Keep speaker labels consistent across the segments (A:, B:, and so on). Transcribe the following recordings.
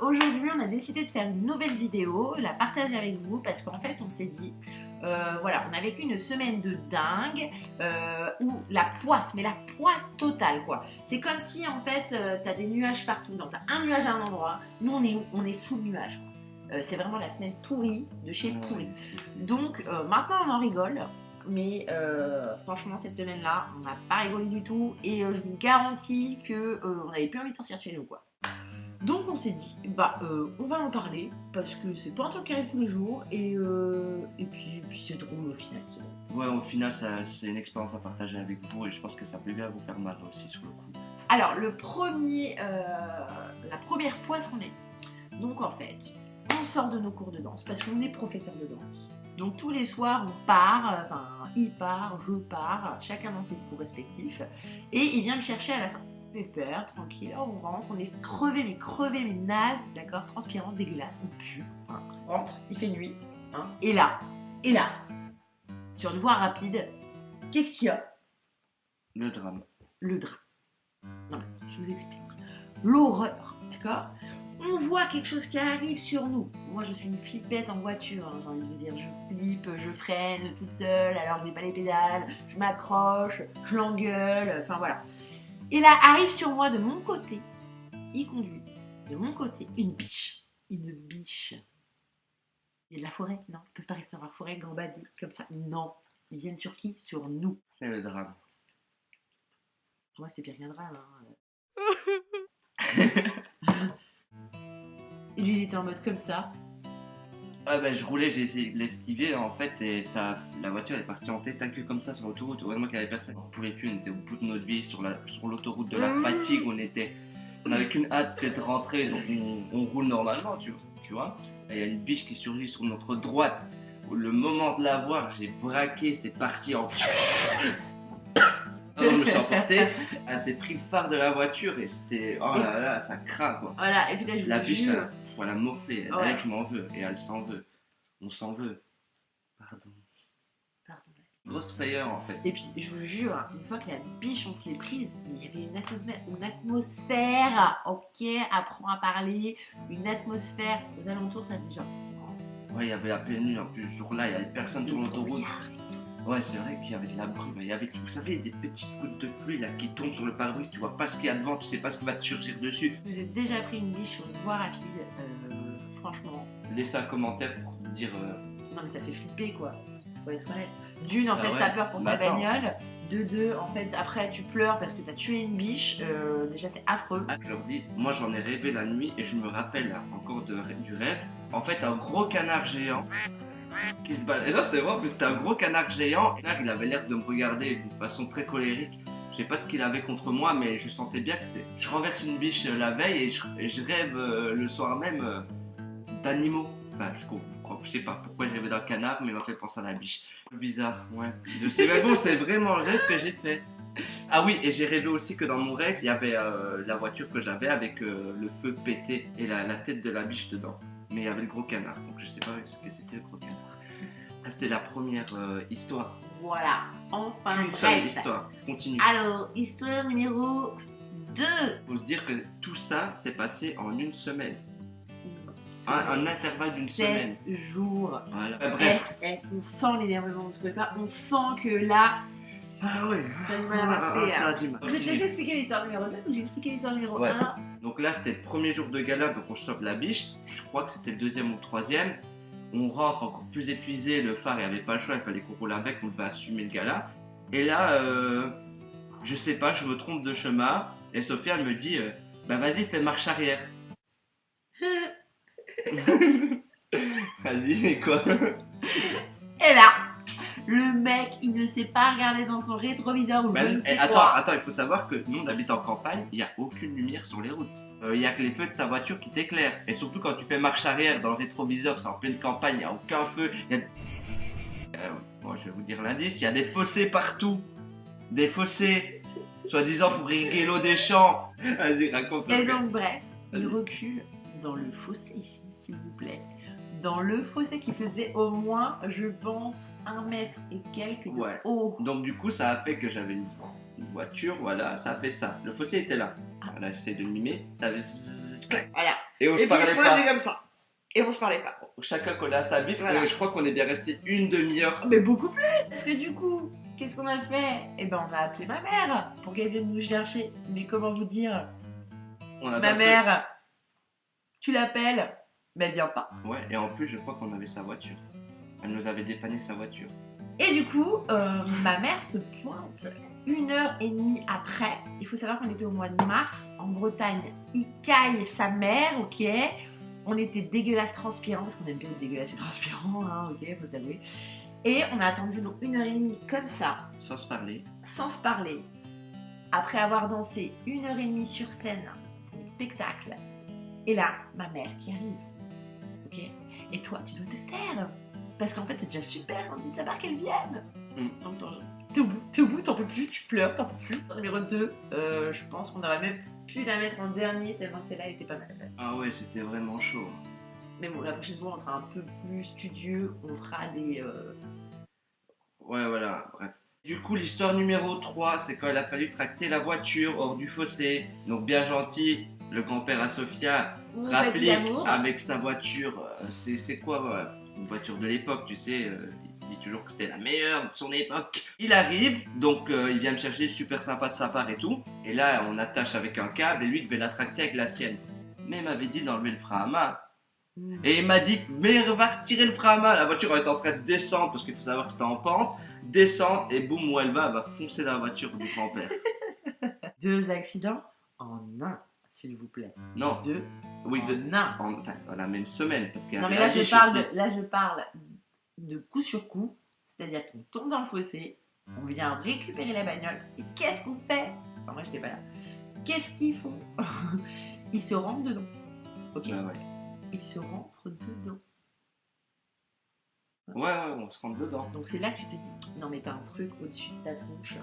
A: aujourd'hui on a décidé de faire une nouvelle vidéo, la partager avec vous parce qu'en fait on s'est dit, voilà, on a vécu une semaine de dingue où la poisse, mais la poisse totale quoi. C'est comme si en fait t'as des nuages partout, donc t'as un nuage à un endroit, nous on est sous le nuage quoi. C'est vraiment la semaine pourrie de chez pourri. Donc maintenant on en rigole. Mais franchement cette semaine là on n'a pas rigolé du tout et je vous garantis que on n'avait plus envie de sortir de chez nous quoi. Donc on s'est dit bah on va en parler parce que c'est pas un truc qui arrive tous les jours et puis c'est drôle au final.
B: Ouais, au final c'est une expérience à partager avec vous et je pense que ça peut bien vous faire mal aussi sur le coup.
A: Alors la première poisse qu'on est. Donc en fait on sort de nos cours de danse parce qu'on est professeur de danse. Donc tous les soirs on part, enfin il part, je pars, chacun dans ses cours respectifs et il vient me chercher à la fin. Pépère, tranquille, on rentre, on est crevé, mais naze, d'accord, transpirant, dégueulasse, on pue, hein. On rentre, il fait nuit, hein. Et là, sur une voie rapide, qu'est-ce qu'il y a?
B: Le drame.
A: Le drame. Non mais je vous explique. L'horreur, d'accord? On voit quelque chose qui arrive sur nous. Moi, je suis une flippette en voiture, hein, j'ai envie de vous dire. Je flippe, je freine toute seule, alors je n'ai pas les pédales, je m'accroche, je l'engueule, enfin voilà. Et là, arrive sur moi de mon côté, il conduit, de mon côté, une biche. Une biche. Il y a de la forêt? Non, ils peuvent pas rester dans la forêt, gambader, comme ça. Non. Ils viennent sur qui? Sur nous.
B: C'est le drame.
A: Pour moi, c'était pire qu'un drame. Hein. Et lui, il était en mode comme ça.
B: Ah bah je roulais, j'ai essayé de l'esquiver en fait et ça, la voiture est partie en tête à queue comme ça sur l'autoroute. Heureusement qu'il n'y avait personne. On pouvait plus, on était au bout de notre vie sur l'autoroute de la fatigue. On avait qu'une hâte, c'était de rentrer, donc on roule normalement, tu vois. Et il y a une biche qui surgit sur notre droite. Le moment de la voir, j'ai braqué, c'est parti en... Je me suis emporté, elle s'est pris le phare de la voiture et c'était... Oh là là, ça craint quoi.
A: Voilà, et puis là,
B: la biche, elle a morflé, elle, je m'en veux, et elle s'en veut. On s'en veut. Pardon. Grosse frayeur en fait.
A: Et puis, je vous jure, une fois que la biche, on se l'est prise, il y avait une atmosphère, ok, apprends à parler, une atmosphère aux alentours, ça faisait genre...
B: Ouais, il y avait la pleine lune en plus, ce jour-là, il y avait personne sur l'autoroute. Ouais, c'est vrai qu'il y avait de la brume, il y avait, vous savez, des petites gouttes de pluie là qui tombent sur le pare-brise, tu vois pas ce qu'il y a devant, tu sais pas ce qui va te surgir dessus.
A: Vous êtes déjà pris une biche sur une voie rapide, franchement.
B: Laissez un commentaire pour dire...
A: Non mais ça fait flipper quoi, faut être honnête. D'une, en fait,
B: ouais,
A: t'as peur pour ta bagnole. De deux, en fait, après tu pleures parce que t'as tué une biche. Déjà c'est affreux.
B: Ah, je leur dis, moi j'en ai rêvé la nuit et je me rappelle là, encore du rêve. En fait, un gros canard géant qui se balade. Et là c'est vrai, c'était un gros canard géant. Et là, il avait l'air de me regarder d'une façon très colérique. Je sais pas ce qu'il avait contre moi, mais je sentais bien que c'était... Je renverse une biche la veille et je rêve le soir même d'animaux. Enfin, je sais pas pourquoi j'ai rêvé d'un canard, mais il m'a fait penser à la biche. Bizarre, ouais. Je sais, mais bon, c'est vraiment le rêve que j'ai fait. Ah oui, et j'ai rêvé aussi que dans mon rêve, il y avait la voiture que j'avais avec le feu pété et la tête de la biche dedans. Mais il y avait le gros canard, donc je sais pas ce que c'était le gros canard. Ah, c'était la première histoire.
A: Voilà, enfin
B: Une seule histoire, continue.
A: Alors, histoire numéro 2.
B: Faut se dire que tout ça s'est passé en une semaine. Un intervalle d'une semaine.
A: 7 jours.
B: Voilà. Bref.
A: On sent l'énervement, vous trouvez pas? On sent que là,
B: ah ouais.
A: ça a du mal à passer.
B: Ça a du mal.
A: Je vais te laisser expliquer l'histoire numéro 2 ou j'ai expliqué l'histoire numéro 1.
B: Donc là, c'était le premier jour de gala, donc on chope la biche. Je crois que c'était le deuxième ou le troisième. On rentre encore plus épuisé, le phare, il n'y avait pas le choix, il fallait qu'on roule avec, on devait assumer le gala. Et là, je sais pas, je me trompe de chemin. Et Sophia, elle me dit, bah vas-y, fais marche arrière. Vas-y, mais quoi?
A: Et là, le mec, il ne sait pas regarder dans son rétroviseur ou je ne sais quoi.
B: Attends, il faut savoir que nous, on habite en campagne, il n'y a aucune lumière sur les routes. Il n'y a que les feux de ta voiture qui t'éclairent. Et surtout quand tu fais marche arrière dans le rétroviseur, c'est en pleine campagne, il n'y a aucun feu. Bon, je vais vous dire l'indice, il y a des fossés partout. Des fossés, soi-disant pour irriguer l'eau des champs. Vas-y, raconte.
A: Et donc, bref, il recule dans le fossé, s'il vous plaît. Dans le fossé qui faisait au moins, je pense, 1 mètre et quelques de haut.
B: Donc du coup, ça a fait que j'avais une voiture, voilà, ça a fait ça. Le fossé était là. Voilà, j'essaie de le mimer. Ça avait...
A: Voilà.
B: Et on se
A: Et puis
B: parlait
A: moi
B: pas.
A: j'ai comme ça. Et on se parlait pas.
B: Chacun collé à sa vitre.
A: Voilà.
B: Et je crois qu'on est bien resté une demi-heure.
A: Mais beaucoup plus. Parce que du coup, qu'est-ce qu'on a fait? Eh ben on a appelé ma mère pour qu'elle vienne nous chercher. Mais comment vous dire?
B: On a
A: Ma
B: pas
A: mère, tu l'appelles, mais elle vient pas.
B: pu- Ouais, et en plus, je crois qu'on avait sa voiture. Elle nous avait dépanné sa voiture.
A: Et du coup, ma mère se pointe 1h30 après. Il faut savoir qu'on était au mois de mars en Bretagne. Il caille sa mère, ok. On était dégueulasse transpirant parce qu'on aime bien être dégueulasse et transpirant, hein, ok, faut s'avouer. Et on a attendu donc 1h30 comme ça,
B: Sans se parler.
A: sans se parler. Après avoir dansé 1h30 sur scène, au spectacle. Et là, ma mère qui arrive, ok. Et toi, tu dois te taire. Parce qu'en fait, c'est déjà super quand il de sa part qu'elle vienne. Donc, t'es au bout, t'en peux plus, tu pleures, t'en peux plus. Numéro 2, je pense qu'on aurait même pu la mettre en dernier tellement celle-là elle était pas mal.
B: Ah ouais, c'était vraiment chaud.
A: Mais bon, la prochaine fois, on sera un peu plus studieux, on fera des...
B: Ouais, voilà, bref. Du coup, l'histoire numéro 3, c'est quand il a fallu tracter la voiture hors du fossé. Donc, bien gentil, le grand-père à Sofia rapplique
A: d'amour.
B: avec sa voiture. C'est quoi une voiture de l'époque, tu sais il dit toujours que c'était la meilleure de son époque. Il arrive, donc il vient me chercher, super sympa de sa part et tout. Et là, on attache avec un câble et lui devait la tracter avec la sienne. Mais il m'avait dit d'enlever le frein à main. Et il m'a dit, mais va retirer le frein à main. La voiture elle est en train de descendre parce qu'il faut savoir que c'était en pente. Descendre et boum, où elle va foncer dans la voiture du grand-père.
A: 2 accidents en un, s'il vous plaît.
B: Non,
A: 2
B: oui,
A: en un.
B: enfin, dans la même semaine. Parce qu'il y
A: Non,
B: avait
A: mais là,
B: la
A: je
B: biche
A: parle
B: aussi.
A: de, là, je parle de coup sur coup. C'est-à-dire qu'on tombe dans le fossé, on vient récupérer la bagnole. Et qu'est-ce qu'on fait? Enfin, moi, j'étais pas là. Qu'est-ce qu'ils font? Ils se rentrent dedans. Ok.
B: Bah ouais.
A: Ils se rentrent dedans.
B: Ouais, on se rentre dedans.
A: Donc c'est là que tu te dis, non mais t'as un truc au-dessus de ta tronche.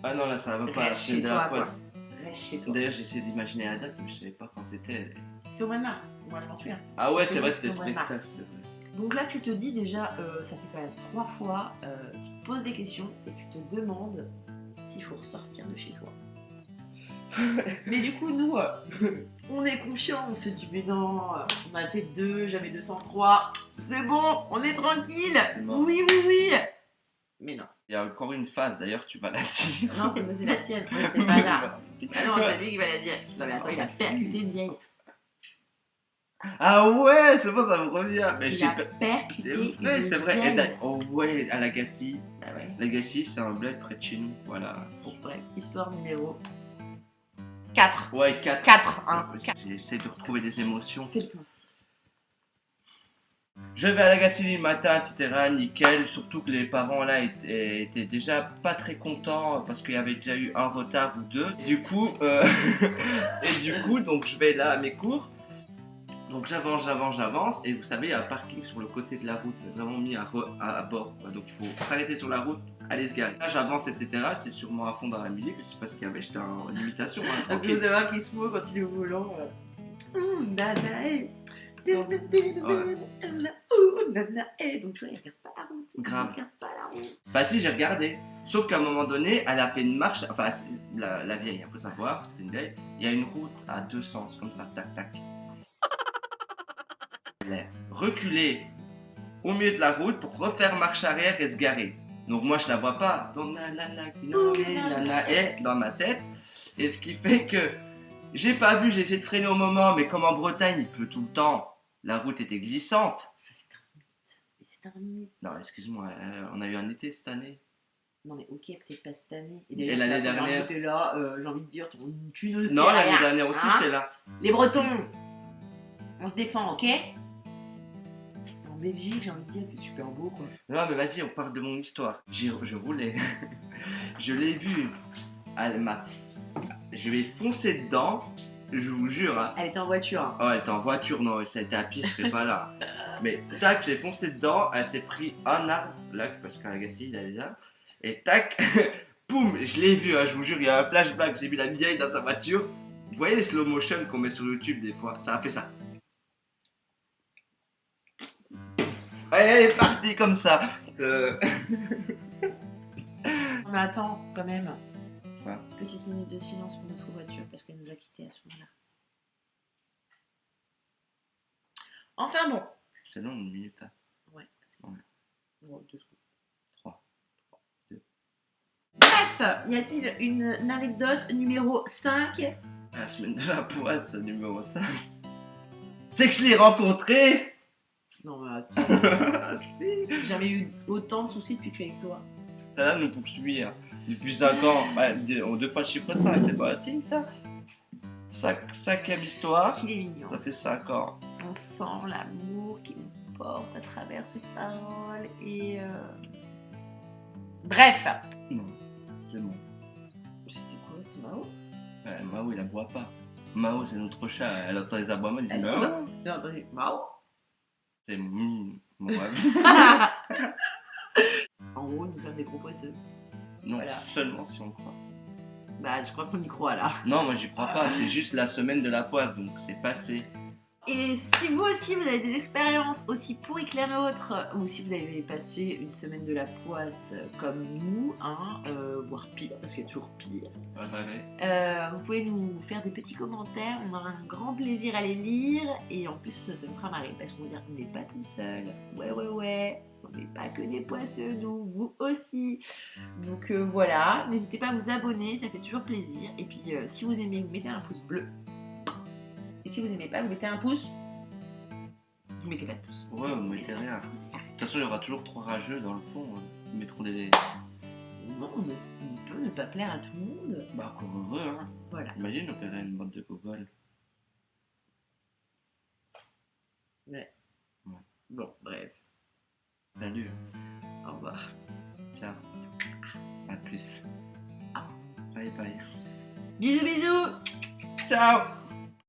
B: Ah non, là, ça va pas.
A: Reste
B: C'est
A: chez
B: de
A: toi,
B: la
A: quoi.
B: poisse.
A: Reste chez toi.
B: D'ailleurs, j'essaie d'imaginer la date, mais je savais pas quand c'était.
A: C'était au mois de mars. Moi, je m'en souviens.
B: Ah ouais,
A: C'est
B: c'est vrai,
A: bon,
B: c'était
A: c'est au mois de mars.
B: spectacle. c'est vrai.
A: Donc là, tu te dis déjà, ça fait quand même 3 fois, tu te poses des questions et tu te demandes s'il faut ressortir de chez toi. Mais du coup, nous, on est confiants, on se dit, mais non, on a fait 2, j'avais 203, c'est bon, on est tranquille.
B: C'est mort.
A: Oui, oui, oui. Mais non.
B: Il y a encore une phase, d'ailleurs, tu vas la dire.
A: Non, parce que ça, c'est la tienne. Moi, j'étais pas là. Ah non, c'est lui qui va la dire. Non, mais attends, il a percuté une vieille.
B: Ah ouais, c'est bon, ça me revient. Mais
A: Il
B: j'ai
A: a
B: pas-
A: percuté
B: C'est
A: une
B: vrai, c'est vrai. Et
A: vieille.
B: d'ailleurs- oh ouais, à Lagacy.
A: Ah ouais.
B: Lagacy, c'est un bled près de chez nous. Voilà.
A: Bon, bref, histoire numéro 4.
B: Ouais, 4.
A: 4, hein.
B: J'essaie de retrouver des émotions.
A: Fais le principe.
B: Je vais à Lagacy le matin, etc. Nickel. Surtout que les parents là étaient déjà pas très contents parce qu'il y avait déjà eu un retard ou deux. Du coup, donc je vais là à mes cours. Donc j'avance. Et vous savez, il y a un parking sur le côté de la route, vraiment mis à bord. Quoi. Donc il faut s'arrêter sur la route, aller se garer. Là j'avance, etc. J'étais sûrement à fond dans la musique. Je sais pas ce qu'il y avait, j'étais en imitation. Hein,
A: Parce que
B: tranquille.
A: vous savez qu'il se moque quand il est au volant. Nanae. Nanae. Donc tu vois, il regarde pas la route.
B: Grave.
A: Il regarde pas la route.
B: Bah si, j'ai regardé. Sauf qu'à un moment donné, elle a fait une marche. Enfin, la vieille, il faut savoir, c'est une vieille. Il y a une route à deux sens, comme ça, tac, tac. Elle est reculée au milieu de la route pour refaire marche arrière et se garer. Donc moi, je la vois pas. Donc dans ma tête. Et ce qui fait que j'ai pas vu, j'ai essayé de freiner au moment, mais comme en Bretagne, il pleut tout le temps. La route était glissante.
A: Ça, c'est un mythe. Et c'est un mythe.
B: Non, excuse-moi, on a eu un été cette année.
A: Non, mais ok, peut-être pas cette année.
B: Et l'année dernière.
A: T'es là, j'ai envie de dire, tu ne sais
B: Non,
A: rien.
B: l'année dernière aussi,
A: Hein?
B: j'étais là.
A: Les Bretons, on se défend, ok? En Belgique, j'ai envie de dire, il fait super beau, quoi.
B: Non, mais vas-y, on parle de mon histoire. Je roulais. Je l'ai vu. Je vais foncer dedans. Je vous jure. Hein.
A: Elle était en voiture. Hein.
B: Oh, elle était en voiture, non, ça a été à pied, je serais pas là. Mais tac, j'ai foncé dedans. Elle s'est pris un arbre, là, parce qu'à Lagacy, il y a des arbres. Et tac, poum, je l'ai vu, hein, je vous jure, il y a un flashback. J'ai vu la vieille dans sa voiture. Vous voyez les slow motion qu'on met sur YouTube des fois? Ça a fait ça. Elle est partie comme ça.
A: Non, mais attends, quand même.
B: Quoi?
A: Petite minute de silence pour notre voiture, parce qu'elle nous a quittés à ce moment-là. Enfin bon.
B: C'est long, 1 minute. Hein.
A: Ouais, c'est
B: Ouais.
A: bon. 2 secondes.
B: 3, 2.
A: Bref, y a-t-il une anecdote numéro 5?
B: La semaine de la poisse, numéro 5. C'est que je l'ai rencontré.
A: Non mais attends, j'ai jamais eu autant de soucis depuis que je suis avec toi.
B: Ça là nous poursuit hein. Depuis 5 ans. Bah, 2 fois le chiffre 5, c'est pas un signe ça. 5e histoire.
A: Qu'il est mignon.
B: Ça fait 5 ans.
A: On sent l'amour qui nous porte à travers ses paroles et... Bref.
B: Non, c'est bon.
A: C'était quoi? C'était Mao?
B: Ouais, Mao il aboie pas. Mao c'est notre chat, elle entend les aboiements, elle dit Mao.
A: J'ai entendu Mao.
B: C'est mon rêve.
A: En gros, nous sommes des gros poisseux.
B: Non,
A: Voilà.
B: seulement si on croit.
A: Bah, je crois qu'on y croit là.
B: Non, moi j'y crois pas, c'est juste la semaine de la poisse, donc c'est passé.
A: Et si vous aussi vous avez des expériences aussi pourries que la nôtre, ou si vous avez passé une semaine de la poisse comme nous, hein, voire pire, parce qu'il y a toujours pire, vous pouvez nous faire des petits commentaires, on aura un grand plaisir à les lire, et en plus ça nous fera marrer, parce qu'on va dire on n'est pas tout seul, ouais, on n'est pas que des poisseux, nous, vous aussi. Donc voilà, n'hésitez pas à vous abonner, ça fait toujours plaisir, et puis si vous aimez, vous mettez un pouce bleu. Et si vous aimez pas, vous mettez un pouce. Vous mettez pas de pouce.
B: Ouais, vous mettez rien. De toute façon, il y aura toujours 3 rageux dans le fond. Ils mettront des.
A: Non, on peut ne pas plaire à tout le monde.
B: Bah, encore heureux, hein.
A: Voilà.
B: Imagine opérer une bande de gogoles.
A: Ouais.
B: Ouais.
A: Bon, bref.
B: Salut.
A: Au revoir.
B: Ciao. À plus. Bye bye.
A: Bisous, bisous.
B: Ciao.